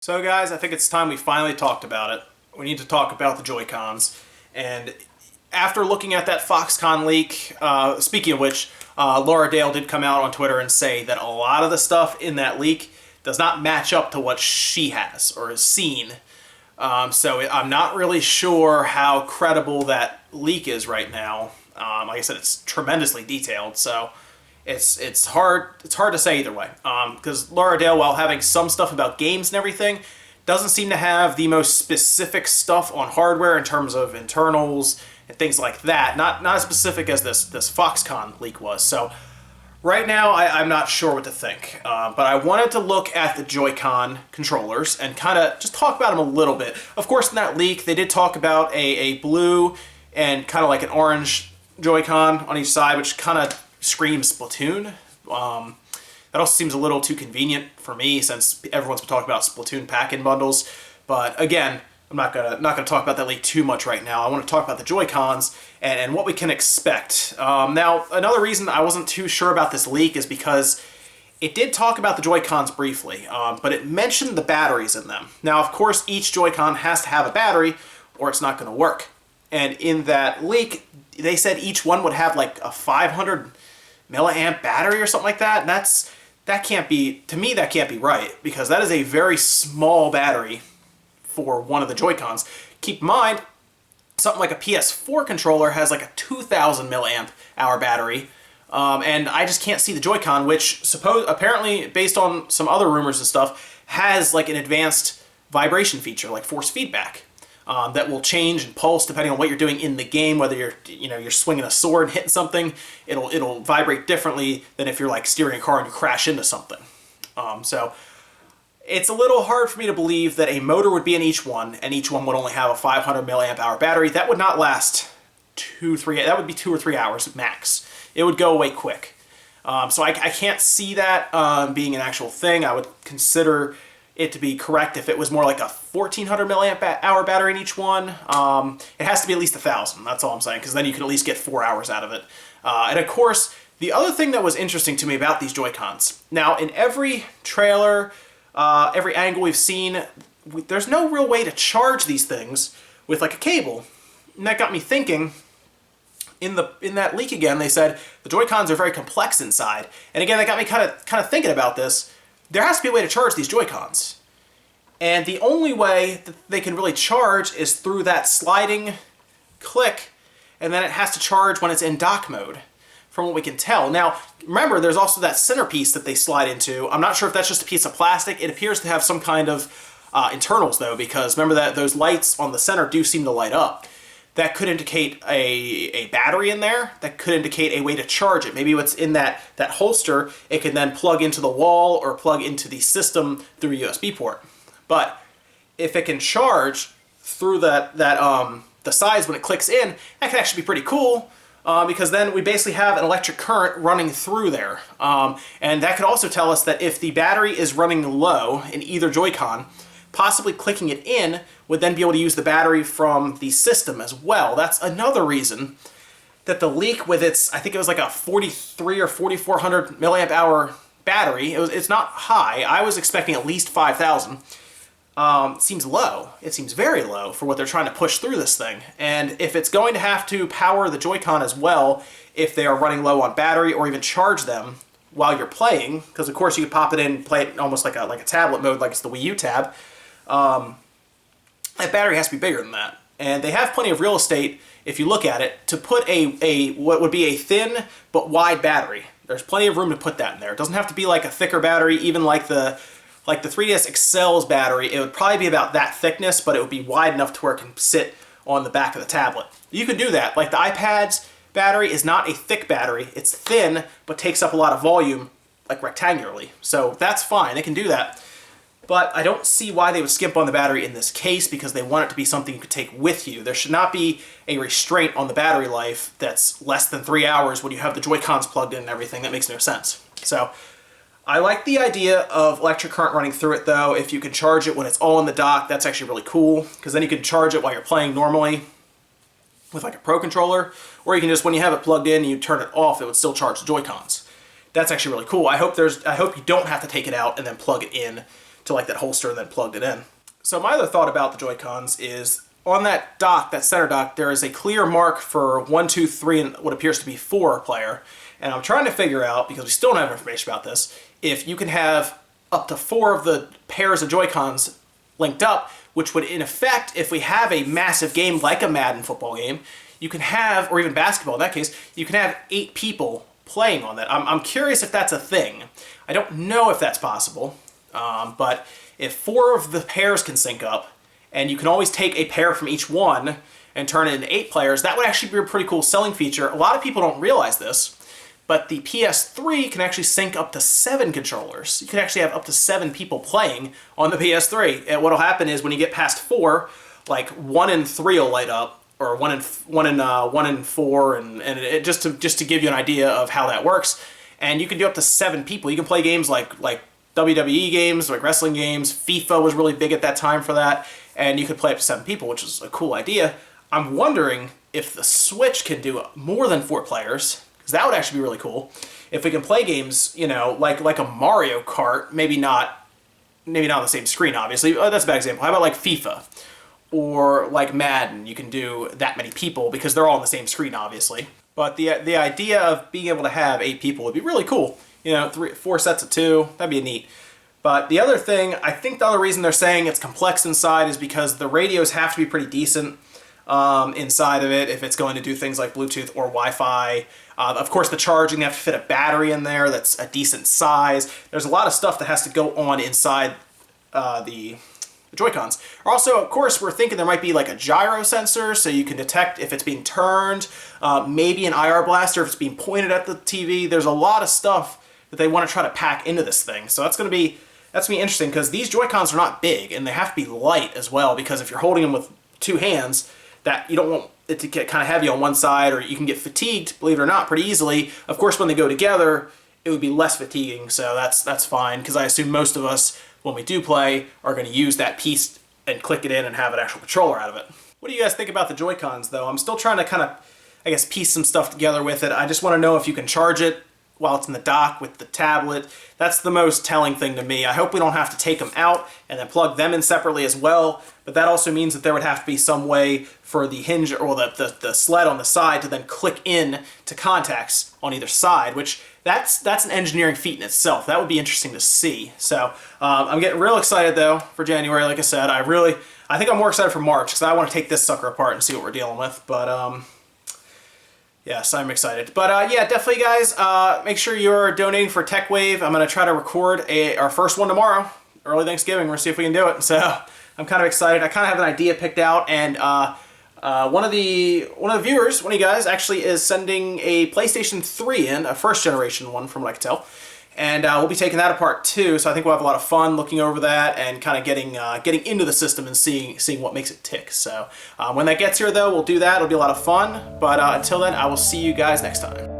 So guys, I think it's time we finally talked about it. We need to talk about the Joy-Cons. And after looking at that Foxconn leak, speaking of which, Laura Dale did come out on Twitter and say that a lot of the stuff in that leak does not match up to what she has or has seen. So I'm not really sure how credible that leak is right now. Like I said, it's tremendously detailed, so it's hard to say either way. Because Laura Dale, while having some stuff about games and everything, doesn't seem to have the most specific stuff on hardware in terms of internals and things like that. Not as specific as this Foxconn leak was. So right now, I'm not sure what to think. But I wanted to look at the Joy-Con controllers and kind of just talk about them a little bit. Of course, in that leak, they did talk about a blue and kind of like an orange Joy-Con on each side, which kind of screams Splatoon. That also seems a little too convenient for me since everyone's been talking about Splatoon pack-in bundles. But again, I'm not gonna talk about that leak too much right now. I want to talk about the Joy-Cons and what we can expect. Now, another reason I wasn't too sure about this leak is because it did talk about the Joy-Cons briefly, but it mentioned the batteries in them. Now, of course, each Joy-Con has to have a battery or it's not going to work. And in that leak, they said each one would have like a 500 milliamp battery or something like that. And that can't be, to me, that can't be right, because that is a very small battery for one of the Joy-Cons. Keep in mind, something like a PS4 controller has like a 2,000 milliamp hour battery, and I just can't see the Joy-Con, which apparently, based on some other rumors and stuff, has like an advanced vibration feature, like force feedback, that will change and pulse depending on what you're doing in the game. Whether you're swinging a sword and hitting something, it'll vibrate differently than if you're like steering a car and you crash into something. So it's a little hard for me to believe that a motor would be in each one, and each one would only have a 500 milliamp hour battery. That would not last that would be 2 or 3 hours max. It would go away quick. So I can't see that being an actual thing. I would consider it to be correct if it was more like a 1,400 milliamp hour battery in each one. It has to be at least 1,000, that's all I'm saying, because then you can at least get 4 hours out of it. And of course, the other thing that was interesting to me about these Joy-Cons, now in every trailer, every angle we've seen, there's no real way to charge these things with like a cable. And that got me thinking, in that leak again, they said the Joy-Cons are very complex inside. And again, that got me kind of thinking about this. There has to be a way to charge these Joy-Cons. And the only way that they can really charge is through that sliding click, and then it has to charge when it's in dock mode, from what we can tell. Now, remember, there's also that centerpiece that they slide into. I'm not sure if that's just a piece of plastic. It appears to have some kind of internals, though, because remember that those lights on the center do seem to light up. That could indicate a battery in there. That could indicate a way to charge it. Maybe what's in that holster, it can then plug into the wall or plug into the system through a USB port. But if it can charge through the sides when it clicks in, that can actually be pretty cool, because then we basically have an electric current running through there. And that could also tell us that if the battery is running low in either Joy-Con, possibly clicking it in would then be able to use the battery from the system as well. That's another reason that the leak with its, I think it was like a 43 or 4,400 milliamp hour battery, it's not high. I was expecting at least 5,000. It seems low. It seems very low for what they're trying to push through this thing. And if it's going to have to power the Joy-Con as well, if they are running low on battery, or even charge them while you're playing, because of course you could pop it in, play it almost like a tablet mode, like it's the Wii U tab, that battery has to be bigger than that. And they have plenty of real estate, if you look at it, to put what would be a thin but wide battery. There's plenty of room to put that in there. It doesn't have to be like a thicker battery, even like the 3DS XL's battery. It would probably be about that thickness, but it would be wide enough to where it can sit on the back of the tablet. You can do that. Like the iPad's battery is not a thick battery. It's thin, but takes up a lot of volume, like rectangularly. So that's fine. They can do that. But I don't see why they would skimp on the battery in this case, because they want it to be something you could take with you. There should not be a restraint on the battery life that's less than 3 hours when you have the Joy-Cons plugged in and everything. That makes no sense. So I like the idea of electric current running through it, though. If you can charge it when it's all in the dock, that's actually really cool, because then you can charge it while you're playing normally with like a Pro controller, or you can just, when you have it plugged in and you turn it off, it would still charge the Joy-Cons. That's actually really cool. I hope you don't have to take it out and then plug it in to like that holster and then plugged it in. So my other thought about the Joy-Cons is on that dock, that center dock, there is a clear mark for 1, 2, 3, and what appears to be 4 player. And I'm trying to figure out, because we still don't have information about this, if you can have up to 4 of the pairs of Joy-Cons linked up, which would in effect, if we have a massive game like a Madden football game, you can have, or even basketball in that case, you can have 8 people playing on that. I'm curious if that's a thing. I don't know if that's possible, but if 4 of the pairs can sync up, and you can always take a pair from each one and turn it into 8 players, that would actually be a pretty cool selling feature. A lot of people don't realize this, but the PS3 can actually sync up to 7 controllers. You can actually have up to 7 people playing on the PS3. And what'll happen is when you get past 4, like 1 and 3 will light up, or 1 and 4, and it, just to give you an idea of how that works. And you can do up to 7 people. You can play games like WWE games, like wrestling games. FIFA was really big at that time for that, and you could play up to 7 people, which is a cool idea. I'm wondering if the Switch can do more than 4 players. That would actually be really cool. If we can play games, you know, like a Mario Kart, maybe not on the same screen, obviously. That's a bad example. How about like FIFA? Or like Madden, you can do that many people because they're all on the same screen, obviously. But the idea of being able to have 8 people would be really cool. You know, 4 sets of 2, that'd be neat. But the other thing, I think the other reason they're saying it's complex inside is because the radios have to be pretty decent inside of it if it's going to do things like Bluetooth or Wi-Fi. Of course, the charging, they have to fit a battery in there that's a decent size. There's a lot of stuff that has to go on inside the Joy-Cons. Also, of course, we're thinking there might be like a gyro sensor so you can detect if it's being turned, maybe an IR blaster if it's being pointed at the TV. There's a lot of stuff that they want to try to pack into this thing. So that's going to be interesting because these Joy-Cons are not big and they have to be light as well, because if you're holding them with 2 hands, that you don't want it to get kind of heavy on one side, or you can get fatigued, believe it or not, pretty easily. Of course, when they go together, it would be less fatiguing, so that's fine, because I assume most of us, when we do play, are going to use that piece and click it in and have an actual controller out of it. What do you guys think about the Joy-Cons, though? I'm still trying to kind of, I guess, piece some stuff together with it. I just want to know if you can charge it while it's in the dock with the tablet. That's the most telling thing to me. I hope we don't have to take them out and then plug them in separately as well, but that also means that there would have to be some way for the hinge or the sled on the side to then click in to contacts on either side, which that's an engineering feat in itself. That would be interesting to see. So I'm getting real excited though for January. Like I said, I think I'm more excited for March because I want to take this sucker apart and see what we're dealing with. But yes, I'm excited. But yeah, definitely guys, make sure you're donating for Tech Wave. I'm going to try to record our first one tomorrow, early Thanksgiving. We're going to see if we can do it. So I'm kind of excited. I kind of have an idea picked out, and one of the viewers, one of you guys, actually is sending a PlayStation 3 in, a first generation one from what I can tell. And we'll be taking that apart too, so I think we'll have a lot of fun looking over that and kind of getting into the system and seeing what makes it tick. So when that gets here though, we'll do that. It'll be a lot of fun. But until then, I will see you guys next time.